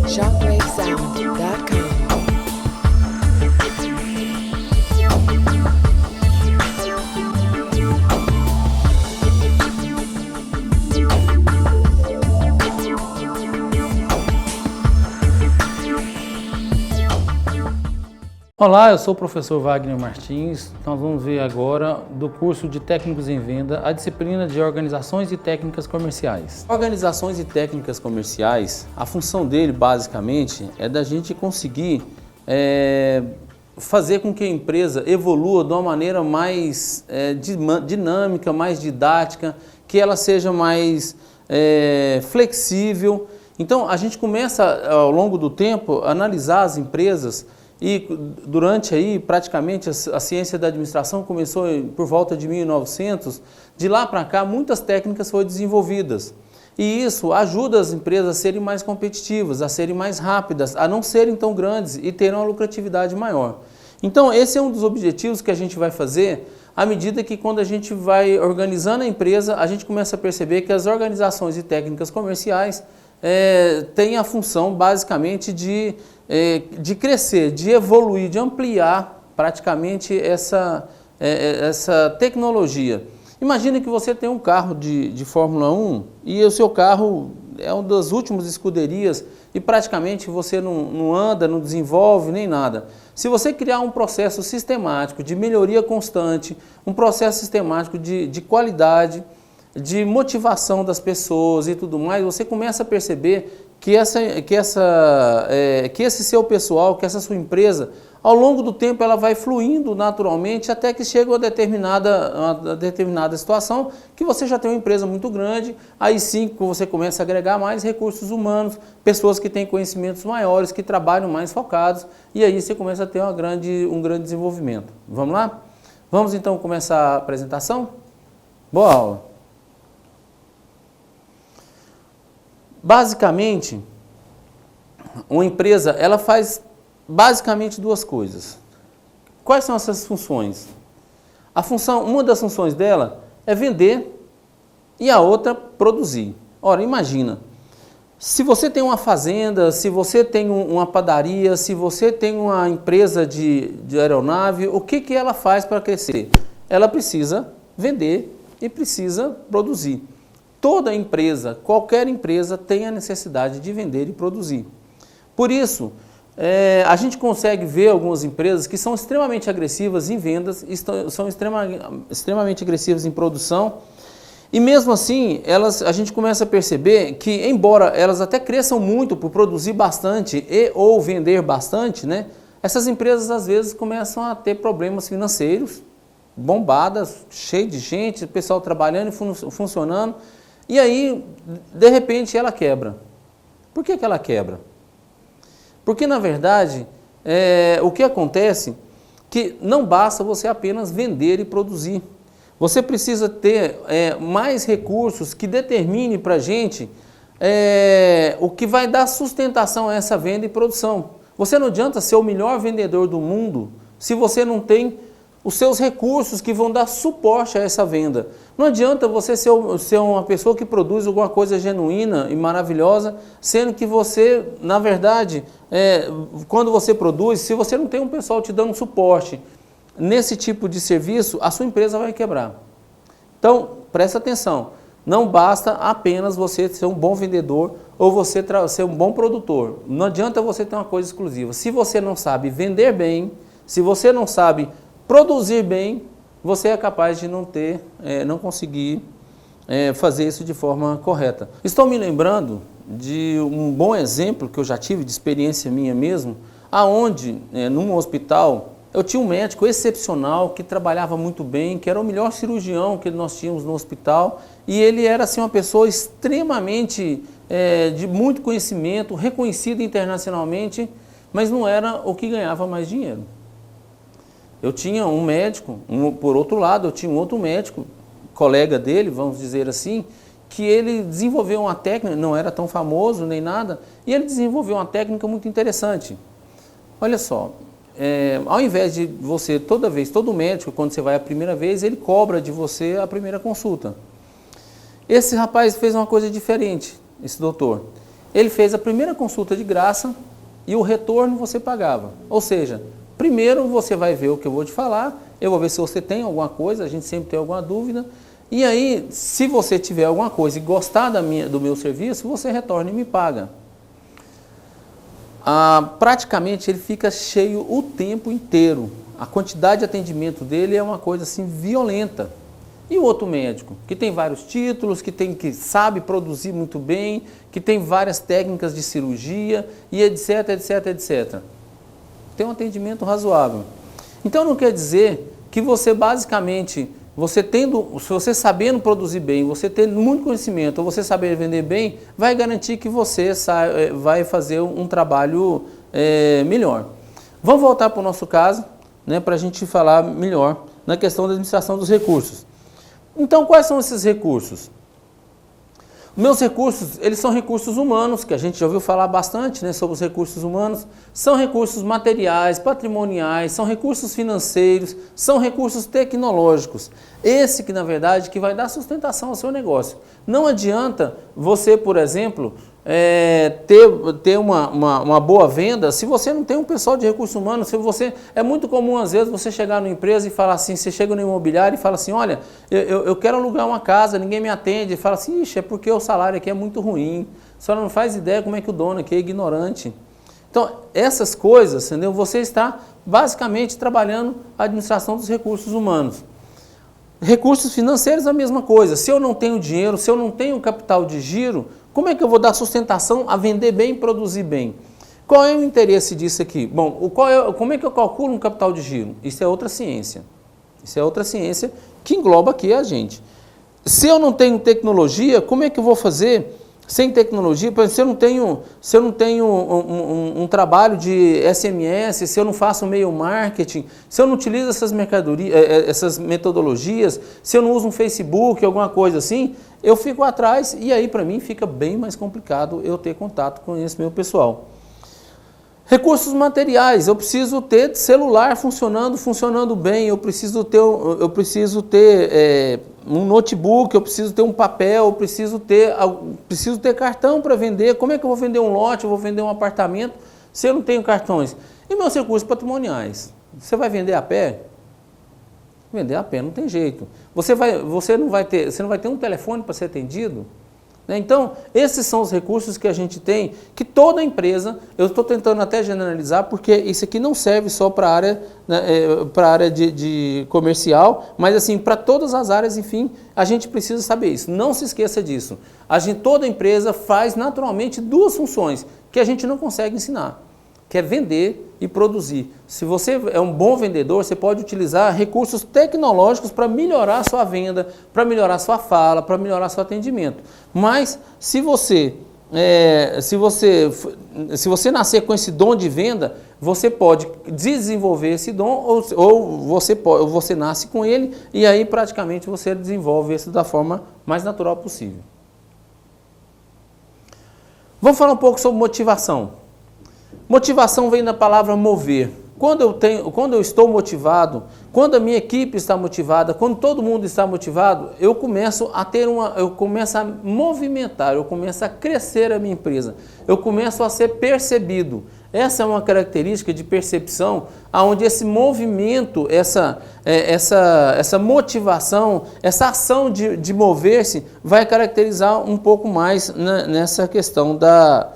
ShockwaveSound.com. Olá, eu sou o professor Wagner Martins. Nós vamos ver agora do curso de Técnicos em Venda a disciplina de Organizações e Técnicas Comerciais. Organizações e Técnicas Comerciais, a função dele basicamente é da gente conseguir fazer com que a empresa evolua de uma maneira mais dinâmica, mais didática, que ela seja mais flexível. Então a gente começa ao longo do tempo a analisar as empresas. E durante aí, praticamente, a ciência da administração começou por volta de 1900, de lá para cá muitas técnicas foram desenvolvidas. E isso ajuda as empresas a serem mais competitivas, a serem mais rápidas, a não serem tão grandes e terem uma lucratividade maior. Então esse é um dos objetivos que a gente vai fazer à medida que quando a gente vai organizando a empresa, a gente começa a perceber que as organizações e técnicas comerciais têm a função basicamente de crescer, de evoluir, de ampliar praticamente essa tecnologia. Imagine que você tem um carro de Fórmula 1 e o seu carro é uma das últimas escuderias e praticamente você não anda, não desenvolve nem nada. Se você criar um processo sistemático de melhoria constante, um processo sistemático de qualidade, de motivação das pessoas e tudo mais, você começa a perceber que esse seu pessoal, que essa sua empresa, ao longo do tempo ela vai fluindo naturalmente até que chega a uma determinada situação que você já tem uma empresa muito grande, aí sim você começa a agregar mais recursos humanos, pessoas que têm conhecimentos maiores, que trabalham mais focados, e aí você começa a ter um grande desenvolvimento. Vamos lá? Vamos então começar a apresentação? Boa aula! Basicamente, uma empresa ela faz basicamente duas coisas. Quais são essas funções? Uma das funções dela é vender e a outra produzir. Ora, imagina, se você tem uma fazenda, se você tem uma padaria, se você tem uma empresa de aeronave, o que ela faz para crescer? Ela precisa vender e precisa produzir. Toda empresa, qualquer empresa tem a necessidade de vender e produzir. Por isso, a gente consegue ver algumas empresas que são extremamente agressivas em vendas, são extremamente agressivas em produção, e mesmo assim a gente começa a perceber que, embora elas até cresçam muito por produzir bastante ou vender bastante, né, essas empresas às vezes começam a ter problemas financeiros, bombadas, cheio de gente, o pessoal trabalhando e funcionando, e aí, de repente, ela quebra. Por que ela quebra? Porque, na verdade, o que acontece é que não basta você apenas vender e produzir. Você precisa ter mais recursos que determine para a gente o que vai dar sustentação a essa venda e produção. Você não adianta ser o melhor vendedor do mundo se você não tem os seus recursos que vão dar suporte a essa venda. Não adianta você ser uma pessoa que produz alguma coisa genuína e maravilhosa, sendo que você, na verdade, quando você produz, se você não tem um pessoal te dando suporte nesse tipo de serviço, a sua empresa vai quebrar. Então, presta atenção, não basta apenas você ser um bom vendedor ou você ser um bom produtor. Não adianta você ter uma coisa exclusiva. Se você não sabe vender bem, se você não sabe produzir bem, você é capaz de não conseguir fazer isso de forma correta. Estou me lembrando de um bom exemplo que eu já tive de experiência minha mesmo, aonde, num hospital, eu tinha um médico excepcional que trabalhava muito bem, que era o melhor cirurgião que nós tínhamos no hospital, e ele era assim, uma pessoa extremamente de muito conhecimento, reconhecido internacionalmente, mas não era o que ganhava mais dinheiro. Eu tinha um médico, por outro lado, eu tinha um outro médico, colega dele, vamos dizer assim, que ele desenvolveu uma técnica, não era tão famoso nem nada, e ele desenvolveu uma técnica muito interessante. Olha só, ao invés de você, toda vez, todo médico, quando você vai a primeira vez, ele cobra de você a primeira consulta. Esse rapaz fez uma coisa diferente, esse doutor. Ele fez a primeira consulta de graça e o retorno você pagava. Ou seja, primeiro você vai ver o que eu vou te falar, eu vou ver se você tem alguma coisa, a gente sempre tem alguma dúvida, e aí, se você tiver alguma coisa e gostar do meu serviço, você retorna e me paga. Praticamente ele fica cheio o tempo inteiro. A quantidade de atendimento dele é uma coisa assim violenta. E o outro médico, que tem vários títulos, que sabe produzir muito bem, que tem várias técnicas de cirurgia e etc, etc, etc. Tem um atendimento razoável. Então não quer dizer que você basicamente, se você sabendo produzir bem, você tendo muito conhecimento, ou você saber vender bem, vai garantir que você vai fazer um trabalho melhor. Vamos voltar para o nosso caso, né, para a gente falar melhor na questão da administração dos recursos. Então, quais são esses recursos? Meus recursos, eles são recursos humanos, que a gente já ouviu falar bastante, né, sobre os recursos humanos. São recursos materiais, patrimoniais, são recursos financeiros, são recursos tecnológicos. Esse que, na verdade, que vai dar sustentação ao seu negócio. Não adianta você, por exemplo, ter uma boa venda se você não tem um pessoal de recursos humanos. É muito comum, às vezes, você chegar numa empresa e falar assim, você chega no imobiliário e fala assim, olha, eu quero alugar uma casa, ninguém me atende. E fala assim, ixi, é porque o salário aqui é muito ruim. A senhora não faz ideia como é que o dono aqui é ignorante. Então, essas coisas, entendeu? Você está basicamente trabalhando a administração dos recursos humanos. Recursos financeiros, a mesma coisa. Se eu não tenho dinheiro, se eu não tenho capital de giro, como é que eu vou dar sustentação a vender bem e produzir bem? Qual é o interesse disso aqui? Bom, como é que eu calculo um capital de giro? Isso é outra ciência. Isso é outra ciência que engloba aqui a gente. Se eu não tenho tecnologia, como é que eu vou fazer sem tecnologia? Por exemplo, se eu não tenho um trabalho de SMS, se eu não faço e-mail marketing, se eu não utilizo essas metodologias, se eu não uso um Facebook, alguma coisa assim, eu fico atrás e aí para mim fica bem mais complicado eu ter contato com esse meu pessoal. Recursos materiais, eu preciso ter celular funcionando bem, eu preciso ter um notebook, eu preciso ter um papel, eu preciso ter cartão para vender. Como é que eu vou vender um lote, eu vou vender um apartamento se eu não tenho cartões? E meus recursos patrimoniais? Você vai vender a pé? Vender a pé não tem jeito. Você não vai ter um telefone para ser atendido? Então, esses são os recursos que a gente tem, que toda empresa, eu estou tentando até generalizar, porque isso aqui não serve só para a área, né, de comercial, mas assim, para todas as áreas, enfim, a gente precisa saber isso. Não se esqueça disso. Toda empresa faz naturalmente duas funções que a gente não consegue ensinar, que é vender e produzir. Se você é um bom vendedor, você pode utilizar recursos tecnológicos para melhorar a sua venda, para melhorar a sua fala, para melhorar seu atendimento. Mas se você nascer com esse dom de venda, você pode desenvolver esse dom ou você nasce com ele e aí praticamente você desenvolve isso da forma mais natural possível. Vamos falar um pouco sobre motivação. Motivação vem da palavra mover. Quando eu estou motivado, quando a minha equipe está motivada, quando todo mundo está motivado, eu começo a movimentar, eu começo a crescer a minha empresa, eu começo a ser percebido. Essa é uma característica de percepção, onde esse movimento, essa motivação, essa ação de mover-se, vai caracterizar um pouco mais nessa questão da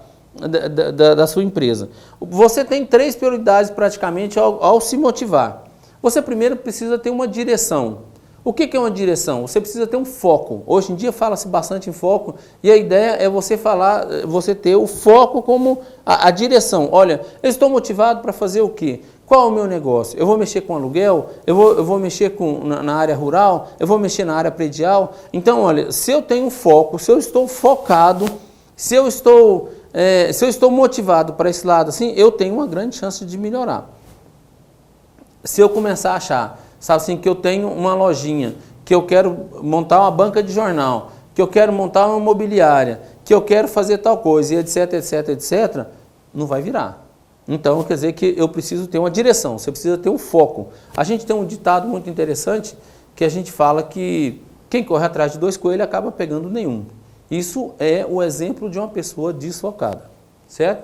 sua empresa. Você tem 3 prioridades praticamente ao se motivar. Você primeiro precisa ter uma direção. O que é uma direção? Você precisa ter um foco. Hoje em dia fala-se bastante em foco e a ideia é você ter o foco como a direção. Olha, eu estou motivado para fazer o quê? Qual é o meu negócio? Eu vou mexer com aluguel? Eu vou mexer na área rural? Eu vou mexer na área predial? Então, olha, se eu tenho foco, se eu estou focado, se eu estou motivado para esse lado, assim, eu tenho uma grande chance de melhorar. Se eu começar a achar, sabe assim, que eu tenho uma lojinha, que eu quero montar uma banca de jornal, que eu quero montar uma imobiliária, que eu quero fazer tal coisa, e etc, etc, etc, não vai virar. Então, quer dizer que eu preciso ter uma direção, você precisa ter um foco. A gente tem um ditado muito interessante que a gente fala que quem corre atrás de 2 coelhos acaba pegando nenhum. Isso é o exemplo de uma pessoa desfocada, certo?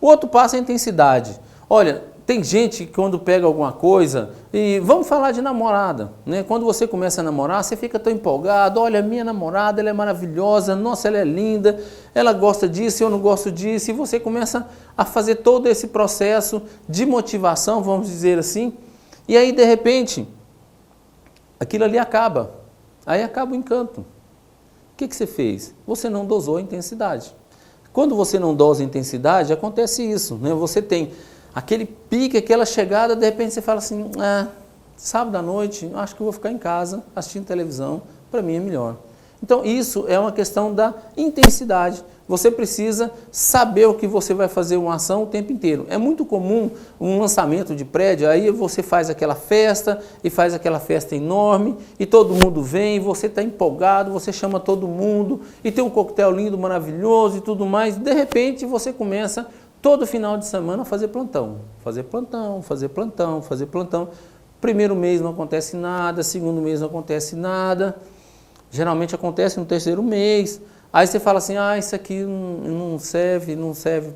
O outro passo é a intensidade. Olha, tem gente que quando pega alguma coisa, e vamos falar de namorada, né? Quando você começa a namorar, você fica tão empolgado, olha, minha namorada, ela é maravilhosa, nossa, ela é linda, ela gosta disso, eu não gosto disso, e você começa a fazer todo esse processo de motivação, vamos dizer assim, e aí de repente, aquilo ali acaba, aí acaba o encanto. O que você fez? Você não dosou a intensidade. Quando você não dosa a intensidade, acontece isso, né? Você tem aquele pique, aquela chegada, de repente você fala assim, sábado à noite, acho que eu vou ficar em casa assistindo televisão, para mim é melhor. Então isso é uma questão da intensidade. Você precisa saber o que você vai fazer uma ação o tempo inteiro. É muito comum um lançamento de prédio, aí você faz aquela festa, e faz aquela festa enorme, e todo mundo vem, você está empolgado, você chama todo mundo, e tem um coquetel lindo, maravilhoso e tudo mais, de repente você começa todo final de semana fazer plantão, fazer plantão, fazer plantão, fazer plantão. Primeiro mês não acontece nada, segundo mês não acontece nada, geralmente acontece no terceiro mês. Aí você fala assim, isso aqui não serve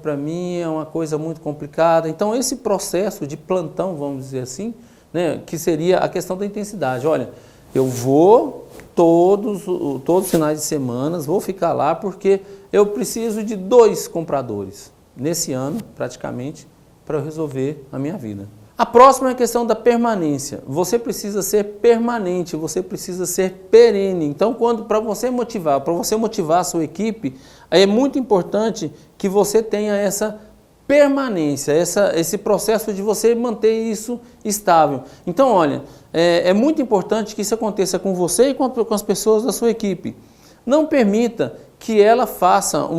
para mim, é uma coisa muito complicada. Então esse processo de plantão, vamos dizer assim, né, que seria a questão da intensidade. Olha, eu vou todos os finais de semana, vou ficar lá porque eu preciso de 2 compradores. Nesse ano, praticamente, para eu resolver a minha vida. A próxima é a questão da permanência. Você precisa ser permanente, você precisa ser perene. Então, para você motivar a sua equipe, é muito importante que você tenha essa permanência, esse processo de você manter isso estável. Então, olha, é muito importante que isso aconteça com você e com as pessoas da sua equipe. Não permita que ela faça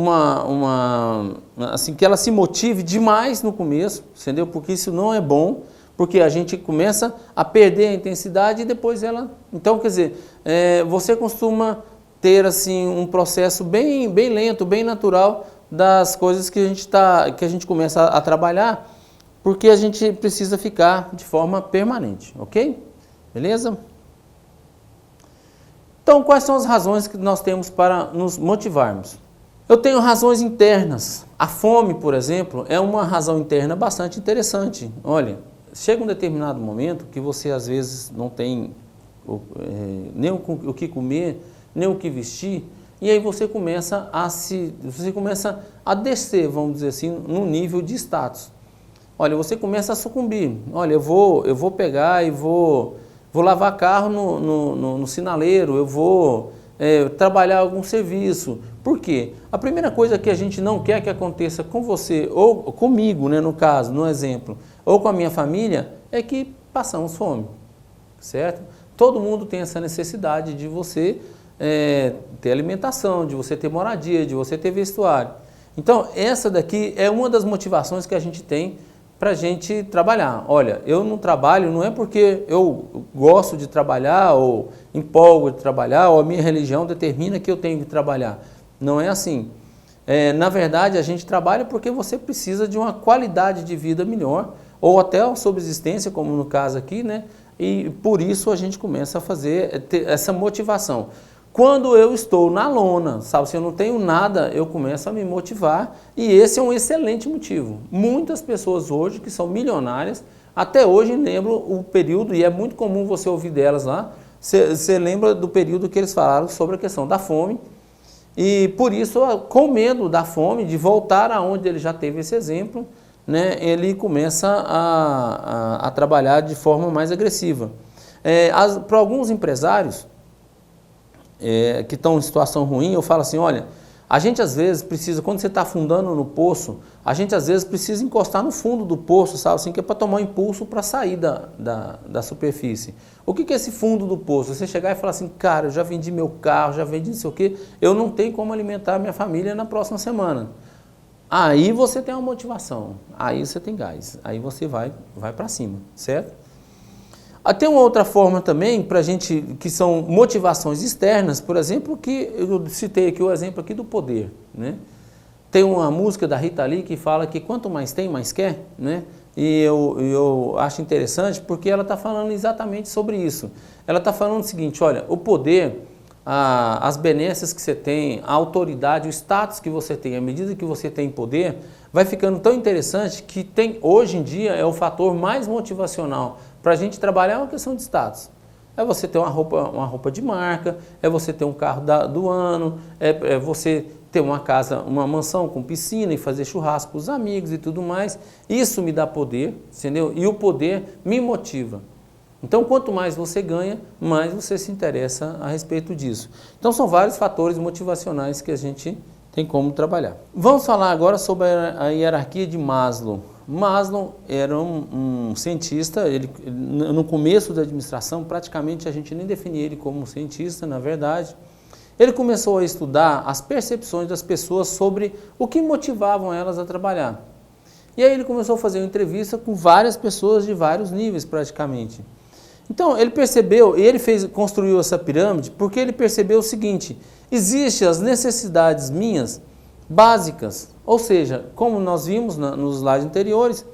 assim, que ela se motive demais no começo, entendeu? Porque isso não é bom, porque a gente começa a perder a intensidade e depois ela... Então, quer dizer, você costuma ter assim um processo bem lento, bem natural das coisas que a gente começa a trabalhar, porque a gente precisa ficar de forma permanente, ok? Beleza? Então, quais são as razões que nós temos para nos motivarmos? Eu tenho razões internas. A fome, por exemplo, é uma razão interna bastante interessante. Olha, chega um determinado momento que você às vezes não tem nem o que comer, nem o que vestir, e aí você começa a descer, vamos dizer assim, no nível de status. Olha, você começa a sucumbir. Olha, eu vou pegar e vou lavar carro no sinaleiro, eu vou trabalhar algum serviço. Por quê? A primeira coisa que a gente não quer que aconteça com você, ou comigo, né, no caso, no exemplo, ou com a minha família, é que passamos fome, certo? Todo mundo tem essa necessidade de você ter alimentação, de você ter moradia, de você ter vestuário. Então, essa daqui é uma das motivações que a gente tem para a gente trabalhar. Olha, eu não trabalho, não é porque eu gosto de trabalhar ou empolgo de trabalhar ou a minha religião determina que eu tenho que trabalhar. Não é assim. Na verdade, a gente trabalha porque você precisa de uma qualidade de vida melhor ou até uma subsistência, como no caso aqui, né? E por isso a gente começa a ter essa motivação. Quando eu estou na lona, sabe, se eu não tenho nada, eu começo a me motivar e esse é um excelente motivo. Muitas pessoas hoje que são milionárias, até hoje lembram o período, e é muito comum você ouvir delas lá, você lembra do período que eles falaram sobre a questão da fome e por isso, com medo da fome, de voltar aonde ele já teve esse exemplo, né, ele começa a trabalhar de forma mais agressiva. Para alguns empresários que estão em situação ruim, eu falo assim, olha, a gente às vezes precisa, quando você está afundando no poço, a gente às vezes precisa encostar no fundo do poço, sabe assim, que é para tomar um impulso para sair da superfície. O que é esse fundo do poço? Você chegar e falar assim, cara, eu já vendi meu carro, já vendi não sei o quê, eu não tenho como alimentar minha família na próxima semana. Aí você tem uma motivação, aí você tem gás, aí você vai para cima, certo? Tem uma outra forma também para a gente, que são motivações externas, por exemplo, que eu citei aqui o exemplo aqui do poder, né? Tem uma música da Rita Lee que fala que quanto mais tem, mais quer, né? E eu acho interessante porque ela está falando exatamente sobre isso. Ela está falando o seguinte, olha, o poder, as benesses que você tem, a autoridade, o status que você tem, à medida que você tem poder, vai ficando tão interessante que hoje em dia é o fator mais motivacional para a gente trabalhar uma questão de status. É você ter uma roupa de marca, é você ter um carro do ano, é você ter uma casa, uma mansão com piscina e fazer churrasco com os amigos e tudo mais. Isso me dá poder, entendeu? E o poder me motiva. Então, quanto mais você ganha, mais você se interessa a respeito disso. Então, são vários fatores motivacionais que a gente tem como trabalhar. Vamos falar agora sobre a hierarquia de Maslow. Maslow era um cientista, no começo da administração, praticamente a gente nem definia ele como um cientista, na verdade. Ele começou a estudar as percepções das pessoas sobre o que motivavam elas a trabalhar. E aí ele começou a fazer uma entrevista com várias pessoas de vários níveis, praticamente. Então, ele percebeu, e ele construiu essa pirâmide, porque ele percebeu o seguinte, existem as necessidades minhas básicas, ou seja, como nós vimos nos slides anteriores,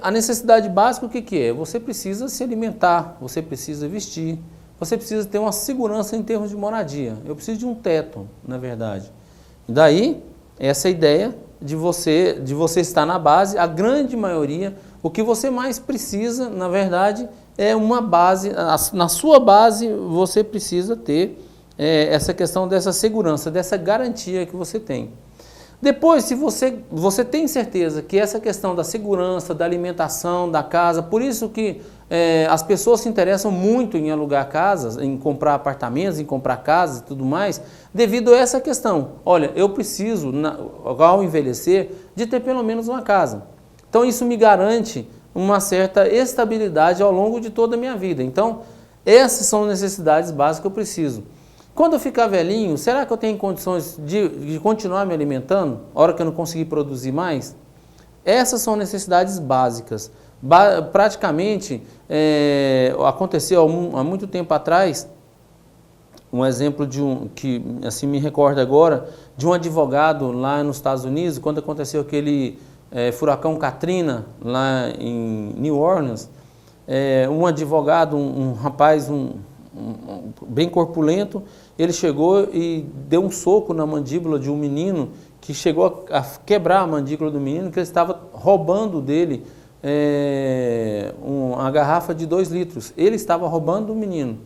a necessidade básica o que é? Você precisa se alimentar, você precisa vestir, você precisa ter uma segurança em termos de moradia. Eu preciso de um teto, na verdade. E daí, essa ideia de você estar na base, a grande maioria, o que você mais precisa, na verdade, é uma base, na sua base você precisa ter essa questão dessa segurança, dessa garantia que você tem. Depois, se você tem certeza que essa questão da segurança, da alimentação, da casa, por isso que as pessoas se interessam muito em alugar casas, em comprar apartamentos, em comprar casas e tudo mais, devido a essa questão. Olha, eu preciso, ao envelhecer, de ter pelo menos uma casa. Então, isso me garante uma certa estabilidade ao longo de toda a minha vida. Então, essas são necessidades básicas que eu preciso. Quando eu ficar velhinho, será que eu tenho condições de continuar me alimentando, na hora que eu não conseguir produzir mais? Essas são necessidades básicas. Praticamente, aconteceu há muito tempo atrás, um exemplo que assim me recorda agora, de um advogado lá nos Estados Unidos, quando aconteceu aquele furacão Katrina, lá em New Orleans, um advogado, um rapaz bem corpulento, ele chegou e deu um soco na mandíbula de um menino que chegou a quebrar a mandíbula do menino, que ele estava roubando dele uma garrafa de 2 litros. Ele estava roubando do menino.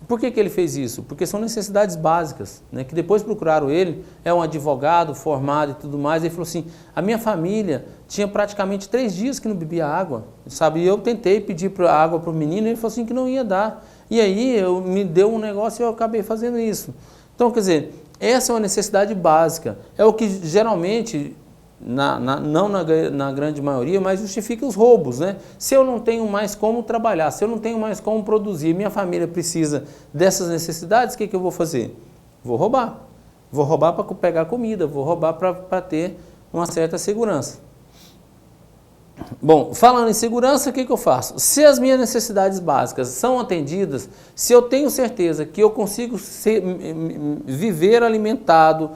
Por que ele fez isso? Porque são necessidades básicas, né? Que depois procuraram ele, é um advogado formado e tudo mais, ele falou assim, a minha família tinha praticamente 3 dias que não bebia água, sabe? E eu tentei pedir água para o menino e ele falou assim que não ia dar. E aí me deu um negócio e eu acabei fazendo isso. Então, quer dizer, essa é uma necessidade básica, é o que geralmente, não na grande maioria, mas justifica os roubos, né? Se eu não tenho mais como trabalhar, se eu não tenho mais como produzir, minha família precisa dessas necessidades, o que eu vou fazer? Vou roubar. Vou roubar para pegar comida, vou roubar para ter uma certa segurança. Bom, falando em segurança, o que eu faço? Se as minhas necessidades básicas são atendidas, se eu tenho certeza que eu consigo viver alimentado,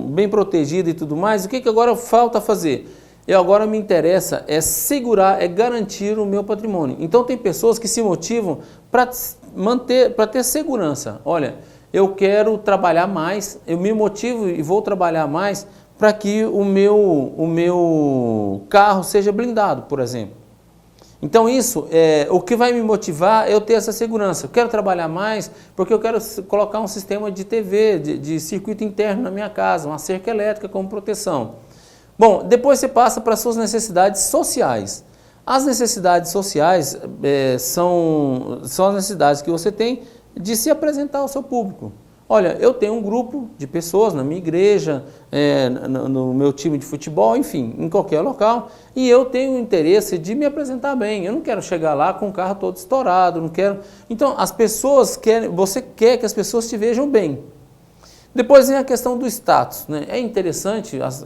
bem protegido e tudo mais, o que agora falta fazer? Agora me interessa segurar, garantir o meu patrimônio. Então tem pessoas que se motivam para ter segurança. Olha, eu quero trabalhar mais, eu me motivo e vou trabalhar mais para que o meu carro seja blindado, por exemplo. Então isso, o que vai me motivar é eu ter essa segurança. Eu quero trabalhar mais porque eu quero colocar um sistema de TV, de circuito interno na minha casa, uma cerca elétrica como proteção. Bom, depois você passa para as suas necessidades sociais. As necessidades sociais são as necessidades que você tem de se apresentar ao seu público. Olha, eu tenho um grupo de pessoas na minha igreja, no meu time de futebol, enfim, em qualquer local, e eu tenho o interesse de me apresentar bem. Eu não quero chegar lá com o carro todo estourado, não quero... Então, as pessoas você quer que as pessoas te vejam bem. Depois vem a questão do status, né? É interessante, as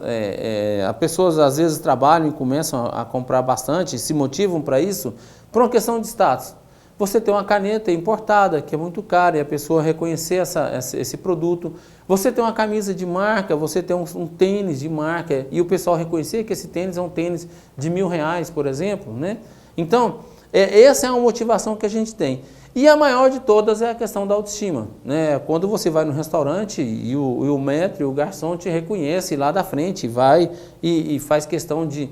pessoas às vezes trabalham e começam a comprar bastante, se motivam para isso, por uma questão de status. Você tem uma caneta importada, que é muito cara, e a pessoa reconhecer esse produto. Você tem uma camisa de marca, você tem um tênis de marca, e o pessoal reconhecer que esse tênis é um tênis de R$1.000, por exemplo, né? Então, essa é uma motivação que a gente tem. E a maior de todas é a questão da autoestima, né? Quando você vai no restaurante e o maître, o garçom te reconhece lá da frente, vai e faz questão de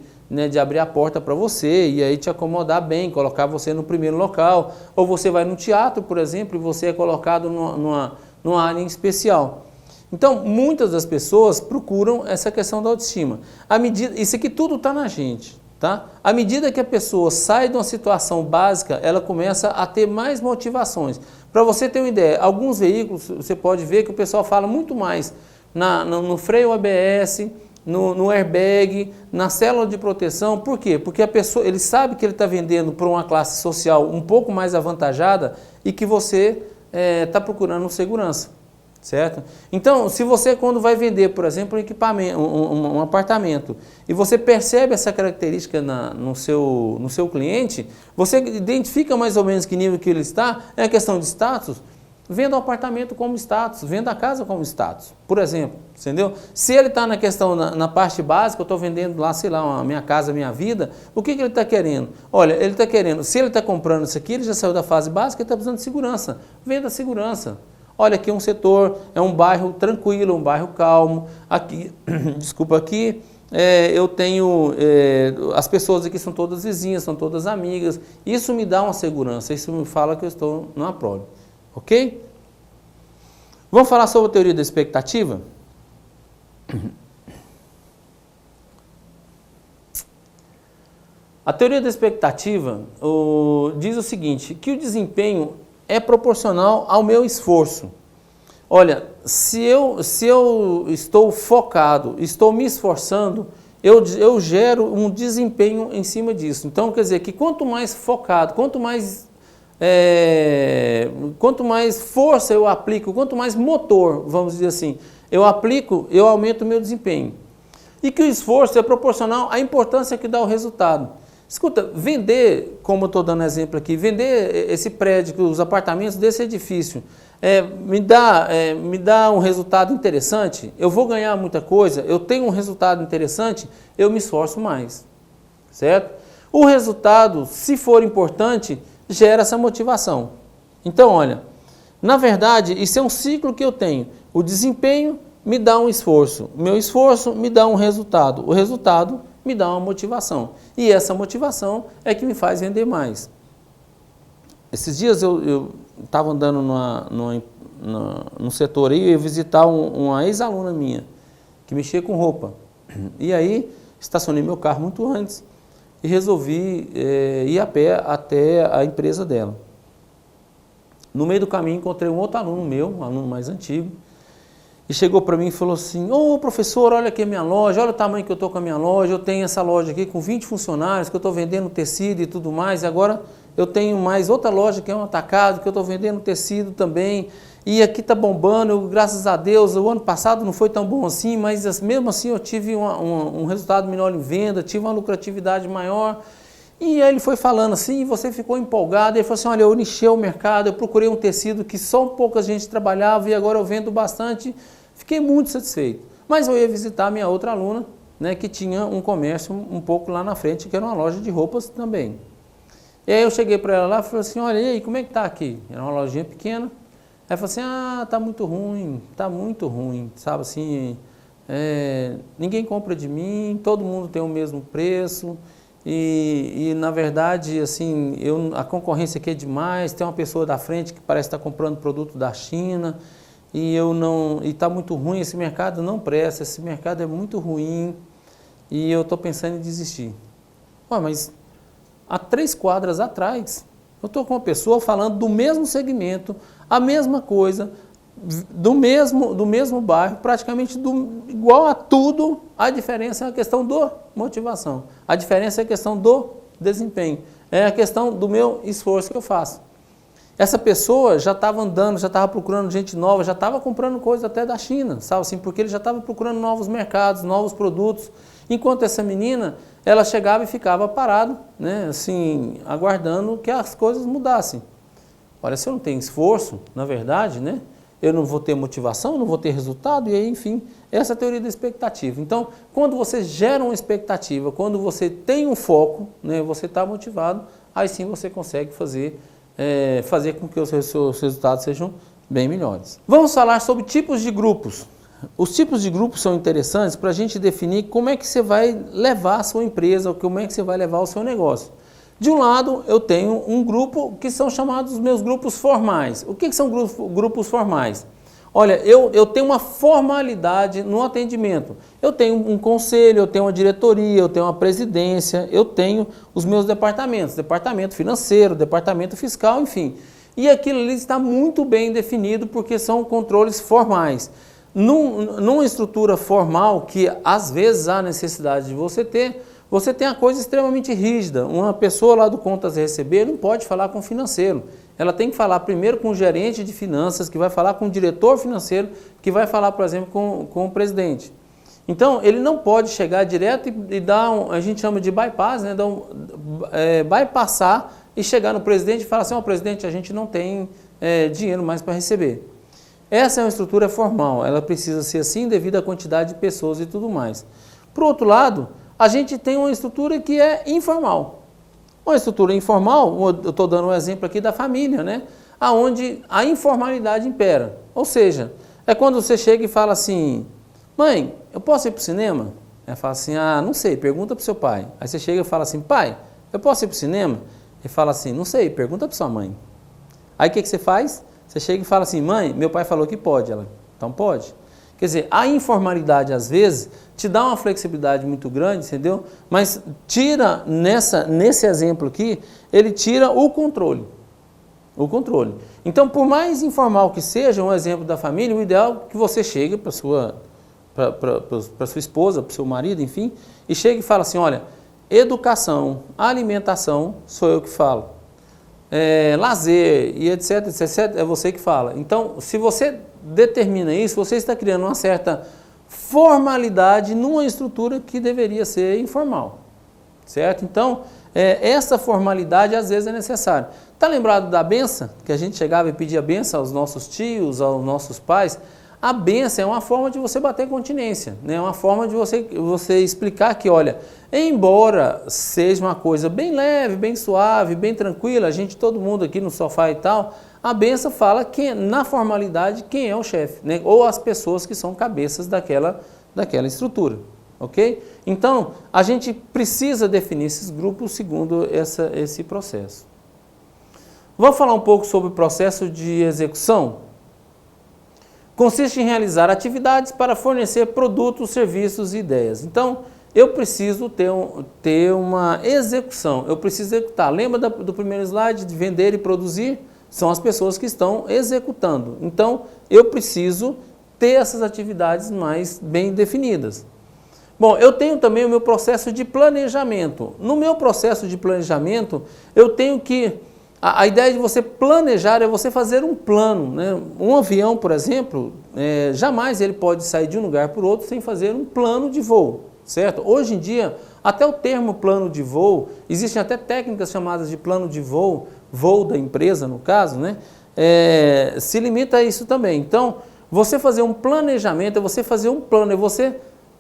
abrir a porta para você e aí te acomodar bem, colocar você no primeiro local. Ou você vai no teatro, por exemplo, e você é colocado numa área especial. Então, muitas das pessoas procuram essa questão da autoestima. Isso aqui tudo está na gente. Tá? À medida que a pessoa sai de uma situação básica, ela começa a ter mais motivações. Para você ter uma ideia, alguns veículos você pode ver que o pessoal fala muito mais no freio ABS, no airbag, na célula de proteção. Por quê? Porque a pessoa, ele sabe que ele está vendendo para uma classe social um pouco mais avantajada e que você está procurando segurança. Certo? Então, se você quando vai vender, por exemplo, um equipamento, um apartamento, e você percebe essa característica no seu cliente, você identifica mais ou menos que nível que ele está, é a questão de status, venda o apartamento como status, venda a casa como status, por exemplo, entendeu? Se ele está na questão, na parte básica, eu estou vendendo lá, sei lá, a minha casa, a minha vida, o que ele está querendo? Olha, ele está querendo, se ele está comprando isso aqui, ele já saiu da fase básica, ele está precisando de segurança, venda segurança. Olha, aqui é um setor, é um bairro tranquilo, um bairro calmo. Aqui, desculpa, aqui eu tenho, as pessoas aqui são todas vizinhas, são todas amigas. Isso me dá uma segurança, isso me fala que eu estou numa prole. Ok? Vamos falar sobre a teoria da expectativa? A teoria da expectativa diz o seguinte, que o desempenho é proporcional ao meu esforço. Olha, se eu estou focado, estou me esforçando, eu gero um desempenho em cima disso. Então, quer dizer que quanto mais focado, quanto mais força eu aplico, quanto mais motor, vamos dizer assim, eu aplico, eu aumento o meu desempenho. E que o esforço é proporcional à importância que dá o resultado. Escuta, vender, como eu estou dando exemplo aqui, vender esse prédio, os apartamentos desse edifício, me dá um resultado interessante, eu vou ganhar muita coisa, eu tenho um resultado interessante, eu me esforço mais, certo? O resultado, se for importante, gera essa motivação. Então, olha, na verdade, isso é um ciclo que eu tenho. O desempenho me dá um esforço, o meu esforço me dá um resultado, o resultado me dá uma motivação. E essa motivação é que me faz vender mais. Esses dias eu estava andando no setor aí, eu ia visitar uma ex-aluna minha, que mexia com roupa. E aí, estacionei meu carro muito antes e resolvi ir a pé até a empresa dela. No meio do caminho, encontrei um outro aluno meu, um aluno mais antigo, e chegou para mim e falou assim, ô professor, olha aqui a minha loja, olha o tamanho que eu estou com a minha loja, eu tenho essa loja aqui com 20 funcionários, que eu estou vendendo tecido e tudo mais, e agora eu tenho mais outra loja que é um atacado, que eu estou vendendo tecido também, e aqui está bombando, graças a Deus, o ano passado não foi tão bom assim, mas mesmo assim eu tive um resultado melhor em venda, tive uma lucratividade maior. E aí ele foi falando assim, e você ficou empolgado, ele falou assim, olha, eu nichei o mercado, eu procurei um tecido que só pouca gente trabalhava e agora eu vendo bastante. Fiquei muito satisfeito, mas eu ia visitar a minha outra aluna, né, que tinha um comércio um pouco lá na frente, que era uma loja de roupas também. E aí eu cheguei para ela lá e falei assim, olha, e aí, como é que tá aqui? Era uma lojinha pequena. Aí ela falou assim, tá muito ruim, sabe assim, ninguém compra de mim, todo mundo tem o mesmo preço, e na verdade, assim, a concorrência aqui é demais, tem uma pessoa da frente que parece estar comprando produto da China, e está muito ruim, esse mercado não presta, esse mercado é muito ruim e eu estou pensando em desistir. Ué, mas há 3 quadras atrás, eu estou com uma pessoa falando do mesmo segmento, a mesma coisa, do mesmo bairro, praticamente igual a tudo, a diferença é a questão da motivação, a diferença é a questão do desempenho, é a questão do meu esforço que eu faço. Essa pessoa já estava andando, já estava procurando gente nova, já estava comprando coisa até da China, sabe assim, porque ele já estava procurando novos mercados, novos produtos, enquanto essa menina, ela chegava e ficava parada, né, assim, aguardando que as coisas mudassem. Olha, se eu não tenho esforço, na verdade, né, eu não vou ter motivação, não vou ter resultado, e aí, enfim, essa é a teoria da expectativa. Então, quando você gera uma expectativa, quando você tem um foco, né, você está motivado, aí sim você consegue fazer com que os seus resultados sejam bem melhores. Vamos falar sobre tipos de grupos. Os tipos de grupos são interessantes para a gente definir como é que você vai levar a sua empresa, ou como é que você vai levar o seu negócio. De um lado, eu tenho um grupo que são chamados meus grupos formais. O que são grupos formais? Olha, eu tenho uma formalidade no atendimento. Eu tenho um conselho, eu tenho uma diretoria, eu tenho uma presidência, eu tenho os meus departamentos, departamento financeiro, departamento fiscal, enfim. E aquilo ali está muito bem definido porque são controles formais. Numa estrutura formal, que às vezes há necessidade de você tem a coisa extremamente rígida. Uma pessoa lá do contas a receber não pode falar com o financeiro. Ela tem que falar primeiro com o gerente de finanças, que vai falar com o diretor financeiro, que vai falar, por exemplo, com o presidente. Então, ele não pode chegar direto e dar a gente chama de bypass, né? Bypassar e chegar no presidente e falar assim, presidente, a gente não tem dinheiro mais para receber. Essa é uma estrutura formal, ela precisa ser assim devido à quantidade de pessoas e tudo mais. Por outro lado, a gente tem uma estrutura que é informal. Uma estrutura informal, eu estou dando um exemplo aqui da família, né? Onde a informalidade impera. Ou seja, é quando você chega e fala assim, mãe, eu posso ir para o cinema? Ela fala assim, não sei, pergunta para o seu pai. Aí você chega e fala assim, pai, eu posso ir para o cinema? Ele fala assim, não sei, pergunta para sua mãe. Aí o que você faz? Você chega e fala assim, mãe, meu pai falou que pode. Ela, então pode. Quer dizer, a informalidade, às vezes, te dá uma flexibilidade muito grande, entendeu? Mas tira, nesse exemplo aqui, ele tira o controle. O controle. Então, por mais informal que seja um exemplo da família, o ideal é que você chegue para sua esposa, para o seu marido, enfim, e chegue e fala assim, olha, educação, alimentação, sou eu que falo. Lazer e etc, é você que fala. Então, se você determina isso, você está criando uma certa formalidade numa estrutura que deveria ser informal, certo? Então, essa formalidade às vezes é necessária. Está lembrado da benção? Que a gente chegava e pedia benção aos nossos tios, aos nossos pais? A benção é uma forma de você bater continência, né? É uma forma de você explicar que, olha, embora seja uma coisa bem leve, bem suave, bem tranquila, todo mundo aqui no sofá e tal, a benção fala que, na formalidade, quem é o chefe, né? Ou as pessoas que são cabeças daquela estrutura, ok? Então, a gente precisa definir esses grupos segundo esse processo. Vamos falar um pouco sobre o processo de execução? Consiste em realizar atividades para fornecer produtos, serviços e ideias. Então, eu preciso ter uma execução, eu preciso executar. Lembra do primeiro slide de vender e produzir? São as pessoas que estão executando. Então, eu preciso ter essas atividades mais bem definidas. Bom, eu tenho também o meu processo de planejamento. No meu processo de planejamento, eu tenho que... A ideia de você planejar é você fazer um plano, né? Um avião, por exemplo, jamais ele pode sair de um lugar para o outro sem fazer um plano de voo, certo? Hoje em dia, até o termo plano de voo, existem até técnicas chamadas de plano de voo, voo da empresa no caso, né? Se limita a isso também. Então, você fazer um planejamento é você fazer um plano, é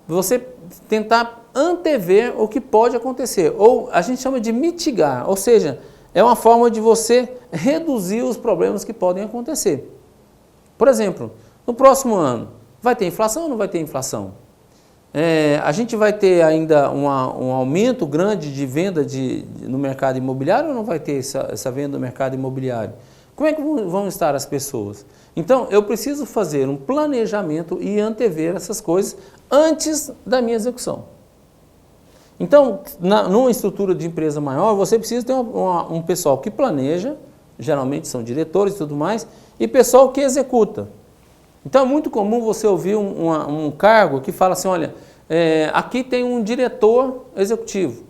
você tentar antever o que pode acontecer, ou a gente chama de mitigar, ou seja, é uma forma de você reduzir os problemas que podem acontecer. Por exemplo, no próximo ano, vai ter inflação ou não vai ter inflação? A gente vai ter ainda um aumento grande de venda no mercado imobiliário ou não vai ter essa venda no mercado imobiliário? Como é que vão estar as pessoas? Então, eu preciso fazer um planejamento e antever essas coisas antes da minha execução. Então, numa estrutura de empresa maior, você precisa ter um pessoal que planeja, geralmente são diretores e tudo mais, e pessoal que executa. Então, é muito comum você ouvir um cargo que fala assim, olha, aqui tem um diretor executivo,